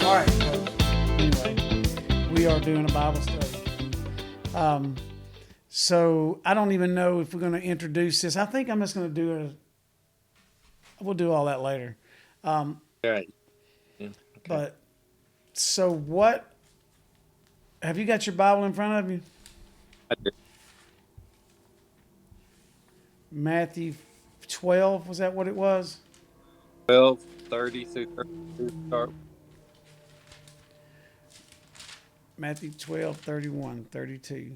All right. So anyway, we are doing a Bible study. So I don't even know if we're going to introduce this. I think I'm just going to do we'll do all that later. All right. Yeah. Okay. But so what? Have you got your Bible in front of you? I did Matthew 12, was that what it was? 12:30 through 32 start. Matthew 12, 31, 32.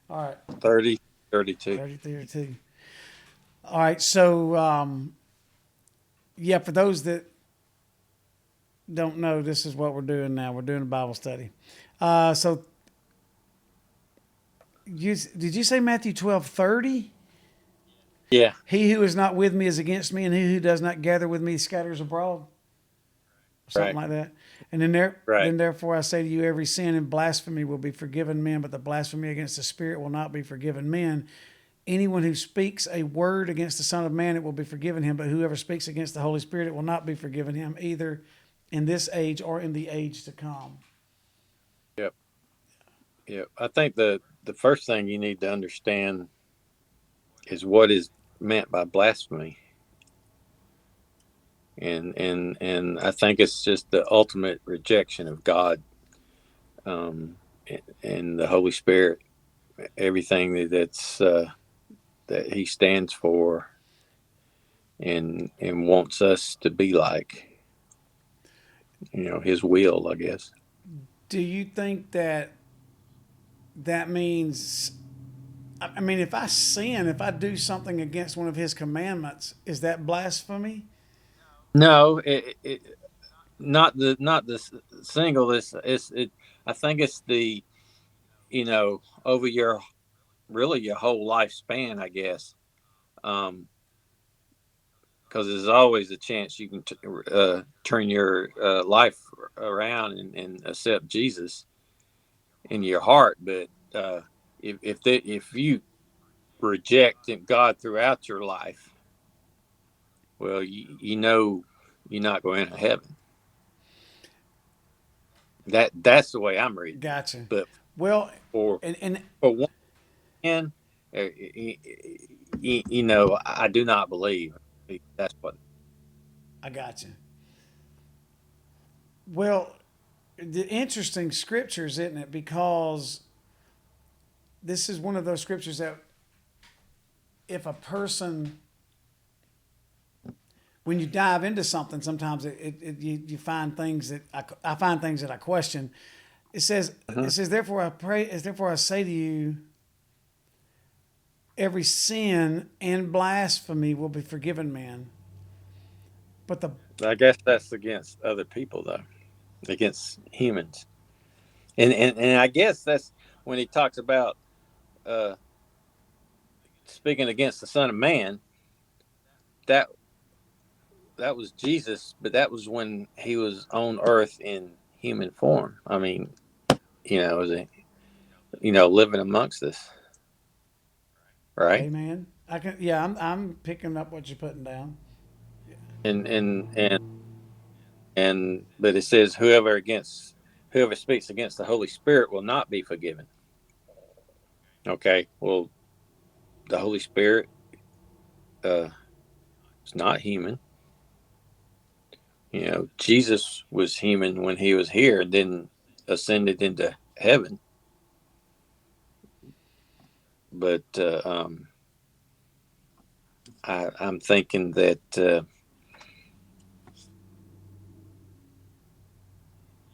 All right, 30, 32. 30, 32. All right, so yeah, for those that don't know, this is what we're doing now. We're doing a Bible study. So did you say Matthew 12, 30? Yeah. He who is not with me is against me, and he who does not gather with me scatters abroad. Something Right. like that. And Right. then therefore I say to you, every sin and blasphemy will be forgiven men, but the blasphemy against the Spirit will not be forgiven men. Anyone who speaks a word against the Son of Man, it will be forgiven him. But whoever speaks against the Holy Spirit, it will not be forgiven him, either in this age or in the age to come. Yep. Yep. I think the first thing you need to understand is what is meant by blasphemy. And I think it's just the ultimate rejection of God, um, and the Holy Spirit, everything that He stands for and wants us to be like, His will, I guess. Do you think that means, I mean, if I sin, if I do something against one of his commandments, is that blasphemy? No, not the single. It's. I think it's the over your really your whole lifespan, I guess. Um, because there's always a chance you can turn your life around and accept Jesus in your heart. But if you reject God throughout your life, well, you're not going to heaven. That's the way I'm reading it. Gotcha. But Well, for and for one man, I do not believe that's what. I gotcha. Well, the interesting scriptures, isn't it? Because this is one of those scriptures that if a person, when you dive into something, sometimes you find things that I find things that I question. Mhm. It says, therefore I say to you, every sin and blasphemy will be forgiven man. But the I guess that's against other people though, against humans, and I guess that's when he talks about uh, speaking against the Son of Man. That that was Jesus, but that was when he was on Earth in human form. I mean, was he, living amongst us, right? Amen. I can, yeah, I'm picking up what you're putting down. And but it says whoever speaks against the Holy Spirit will not be forgiven. Okay, well, the Holy Spirit uh, is not human. Jesus was human when he was here, and then ascended into heaven. But I'm thinking that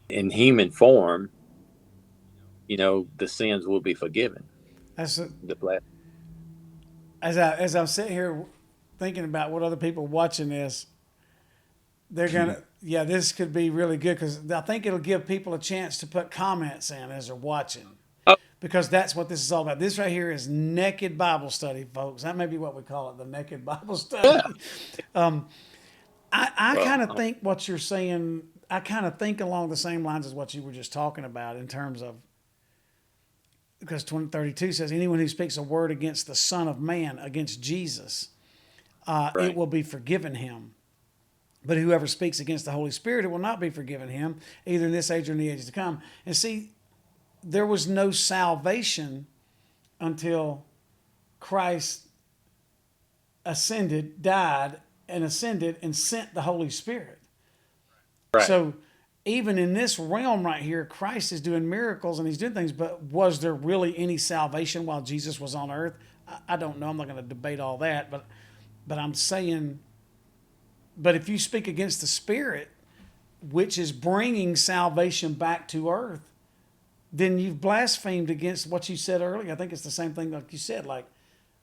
in human form, the sins will be forgiven. That's The black. as I'm sitting here thinking about what other people watching this, they're gonna, yeah, this could be really good because I think it'll give people a chance to put comments in as they're watching, Oh, because that's what this is all about. This right here is naked Bible study, folks. That may be what we call it, the naked Bible yeah. study. I Well, kind of think what you're saying. I kind of think along the same lines as what you were just talking about in terms of, because 2032 says anyone who speaks a word against the Son of Man, against Jesus, it right. will be forgiven him. But whoever speaks against the Holy Spirit, it will not be forgiven him, either in this age or in the ages to come. And see, there was no salvation until Christ ascended, died, and ascended and sent the Holy Spirit. Right. So even in this realm right here, Christ is doing miracles and he's doing things, but was there really any salvation while Jesus was on earth? I don't know. I'm not going to debate all that, but I'm saying, but if you speak against the Spirit, which is bringing salvation back to earth, then you've blasphemed against what you said earlier. I think it's the same thing like you said, like,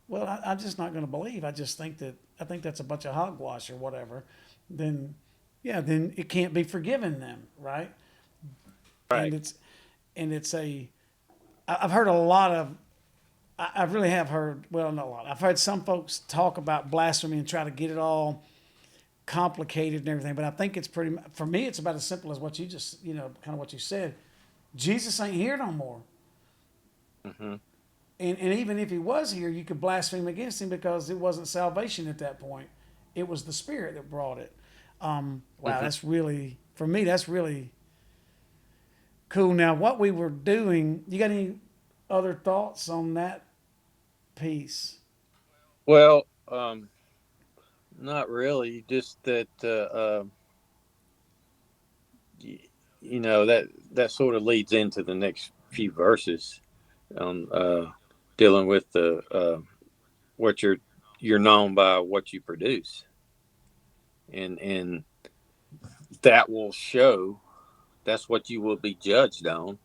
well, I'm just not going to believe. I think that's a bunch of hogwash or whatever. Then, yeah, then it can't be forgiven them, right? Right. I've heard a lot of, I really have heard, well, not a lot. I've heard some folks talk about blasphemy and try to get it all complicated and everything, but I think it's for me, it's about as simple as what you just, kind of what you said. Jesus ain't here no more. Mm-hmm. And even if he was here, you could blaspheme against him because it wasn't salvation at that point. It was the Spirit that brought it. Wow, That's really, for me, that's really cool. Now, what we were doing, you got any other thoughts on that piece? Well, not really. Just that, that sort of leads into the next few verses on dealing with the what you're known by what you produce, and that will show. That's what you will be judged on.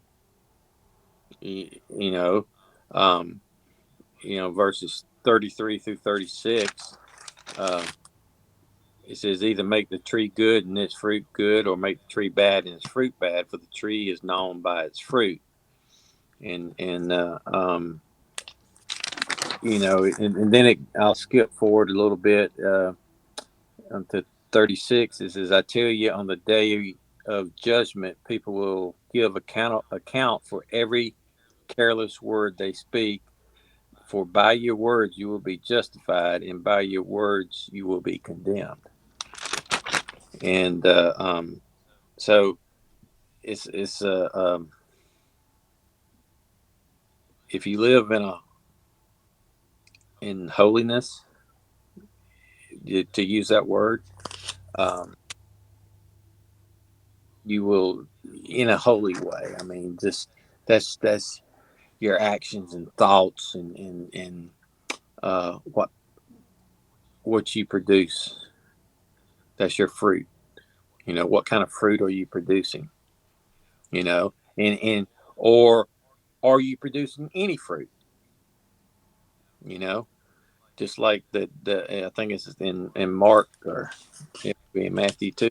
You know, um, verses 33 through 36. Uh, it says, either make the tree good and its fruit good, or make the tree bad and its fruit bad, for the tree is known by its fruit. And then I'll skip forward a little bit to 36. It says, I tell you, on the day of judgment, people will give account for every careless word they speak. For by your words you will be justified, and by your words you will be condemned. And so it's if you live in holiness, to use that word, um, you will, in a holy way. I mean, just that's your actions and thoughts and what you produce. That's your fruit. What kind of fruit are you producing? Or are you producing any fruit? Just like the I think it's in Mark, or in Matthew 2,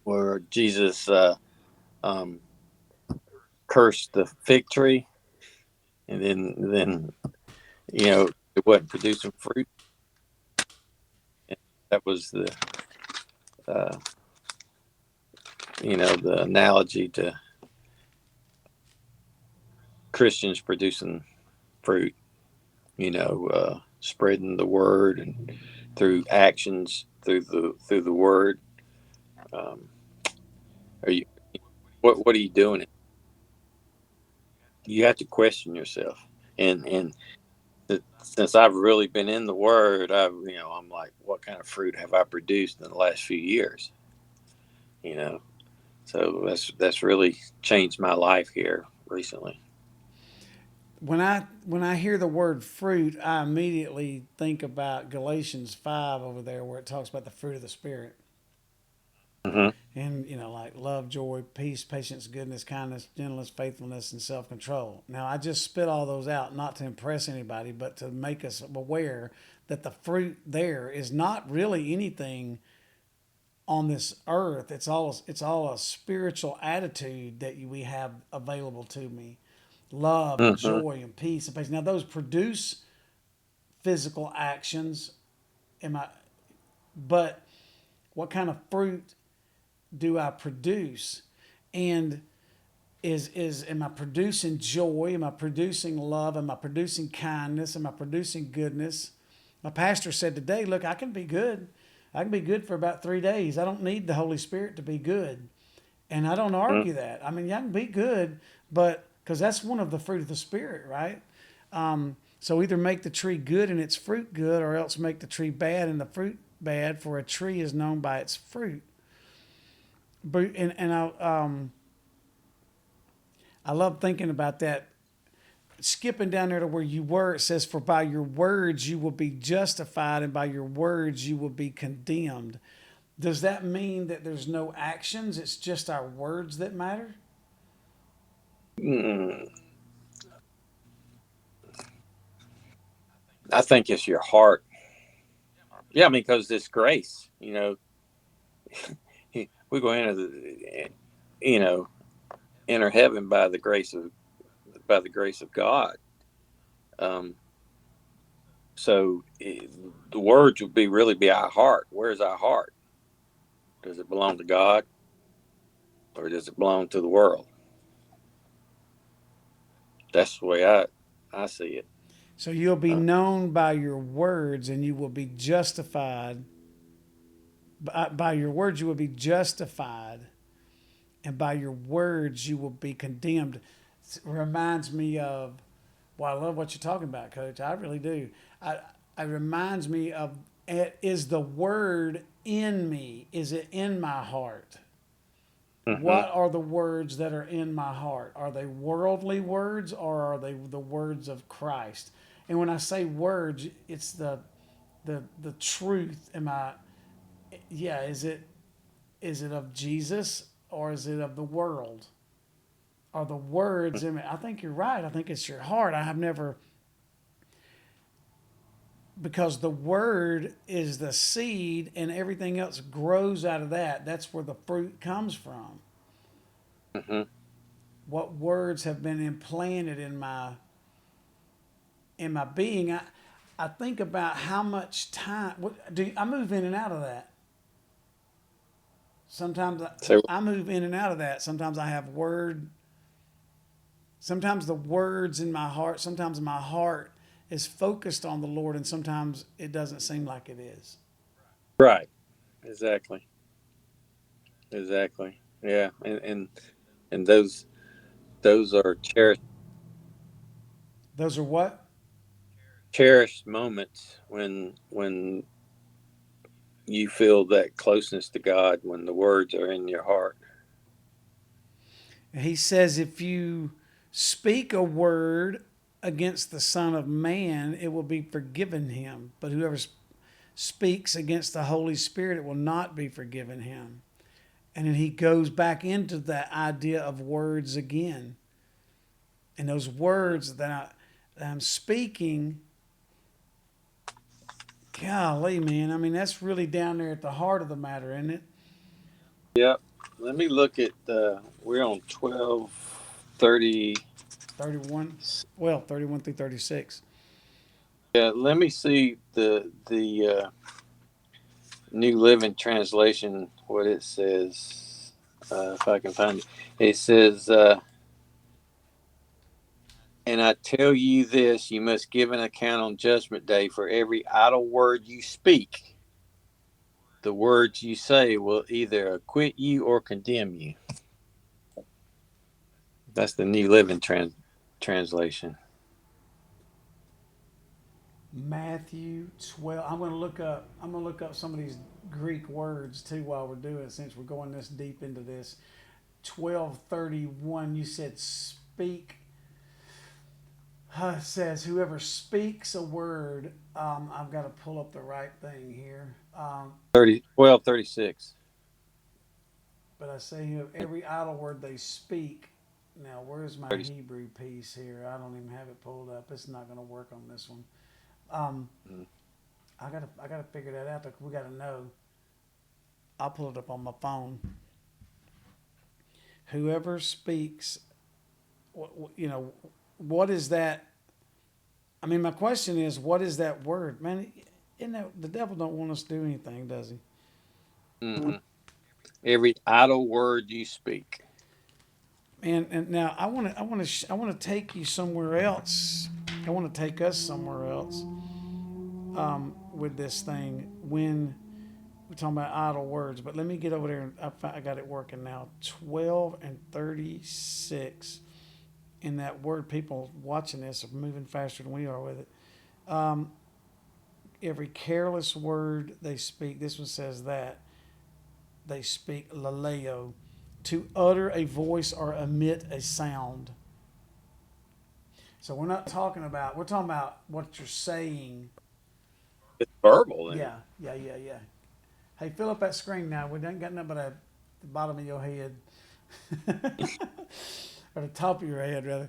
where Jesus um, cursed the fig tree, and then it wasn't producing fruit. And that was uh, the analogy to Christians producing fruit. Spreading the word and through actions, through the word. Um, are you what are you doing? You have to question yourself, and since I've really been in the word, I'm like, what kind of fruit have I produced in the last few years? So that's really changed my life here recently. When I hear the word fruit, I immediately think about Galatians 5 over there, where it talks about the fruit of the Spirit. Mm-hmm. And like love, joy, peace, patience, goodness, kindness, gentleness, faithfulness, and self-control. Now, I just spit all those out not to impress anybody, but to make us aware that the fruit there is not really anything on this earth. It's all a spiritual attitude that we have available to me. Love and Mm-hmm. joy and peace and patience. Now, those produce physical actions. But what kind of fruit do I produce? And am I producing joy? Am I producing love? Am I producing kindness? Am I producing goodness? My pastor said today, look, I can be good. I can be good for about 3 days. I don't need the Holy Spirit to be good. And I don't argue that. I mean, I can be good, but because that's one of the fruit of the Spirit, right? So either make the tree good and its fruit good, or else make the tree bad and the fruit bad, for a tree is known by its fruit. And I love thinking about that. Skipping down there to where you were, it says, "For by your words you will be justified, and by your words you will be condemned." Does that mean that there's no actions? It's just our words that matter? Mm, I think it's your heart. Yeah, I mean, because this grace, we go into you know, enter heaven by the grace of God. Um, so the words would be our heart. Where's our heart? Does it belong to God, or does it belong to the world? That's the way I see it. So you'll be Uh, known by your words, and you will be justified. By your words, you will be justified, and by your words, you will be condemned. It reminds me of, well, I love what you're talking about, Coach. I really do. It reminds me of, is the word in me? Is it in my heart? mm-hmm. What are the words that are in my heart? Are they worldly words, or are they the words of Christ? And when I say words, it's the truth. Am I? Yeah. Is it of Jesus, or is it of the world? Are the words in me? I think you're right. I think it's your heart. I have never, because the word is the seed, and everything else grows out of that. That's where the fruit comes from. Mm-hmm. What words have been implanted in my being? I think about how much time. I move in and out of that. Sometimes So I move in and out of that. Sometimes I have Sometimes the words in my heart. Sometimes my heart is focused on the Lord, and sometimes it doesn't seem like it is. right, exactly, exactly. Yeah, and those are Those are what? cherished moments when you feel that closeness to God, when the words are in your heart. He says, if you speak a word against the Son of Man, it will be forgiven him. But whoever speaks against the Holy Spirit, it will not be forgiven him. And then he goes back into that idea of words again. And those words that I'm speaking, golly, man, I mean, that's really down there at the heart of the matter, isn't it? Yep. Let me look at we're on 12:30. 31, well, 31 through 36. Yeah, let me see the New Living Translation, what it says, if I can find it. It says, "And I tell you this: you must give an account on Judgment Day for every idle word you speak. The words you say will either acquit you or condemn you." That's the New Living Translation. Matthew 12. I'm going to look up some of these Greek words too while we're doing it, since we're going this deep into this. 12:31, you said speak. It says whoever speaks a word. I've got to pull up the right thing here. 12:36. But I say every idle word they speak. Now, where's my 30. Hebrew piece here? I don't even have it pulled up. It's not going to work on this one. Um, I gotta figure that out. We got to know. I'll pull it up on my phone. Whoever speaks, what is that? I mean, my question is, what is that word, man? The devil don't want us to do anything, does he? Mm-hmm. Every idle word you speak. And now I want to take you somewhere else. I want to take us somewhere else with this thing. When we're talking about idle words, but let me get over there and I got it working now. 12 and 36. In that word, people watching this are moving faster than we are with it. Every careless word they speak, this one says that they speak laleo, to utter a voice or emit a sound. So we're not talking about, we're talking about what you're saying. It's verbal. Then. Yeah. Hey, fill up that screen now. We ain't got nothing but the bottom of your head. Or the top of your head, rather.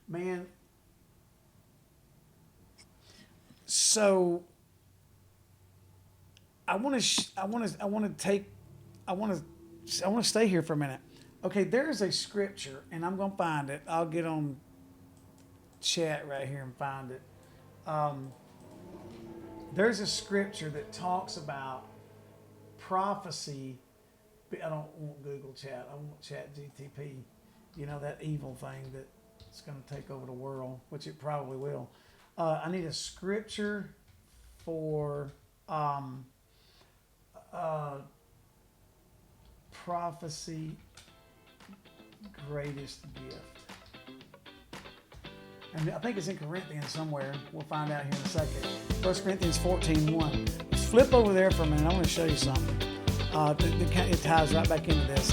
Man, so I want to stay here for a minute. Okay, there is a scripture, and I'm going to find it. I'll get on chat right here and find it. There's a scripture that talks about prophecy. I don't want Google Chat. I want Chat GTP. You know, that evil thing that's going to take over the world, which it probably will. I need a scripture for prophecy, greatest gift. And I think it's in Corinthians somewhere. We'll find out here in a second. 1 Corinthians 14:1. Let's flip over there for a minute. I want to show you something. It ties right back into this.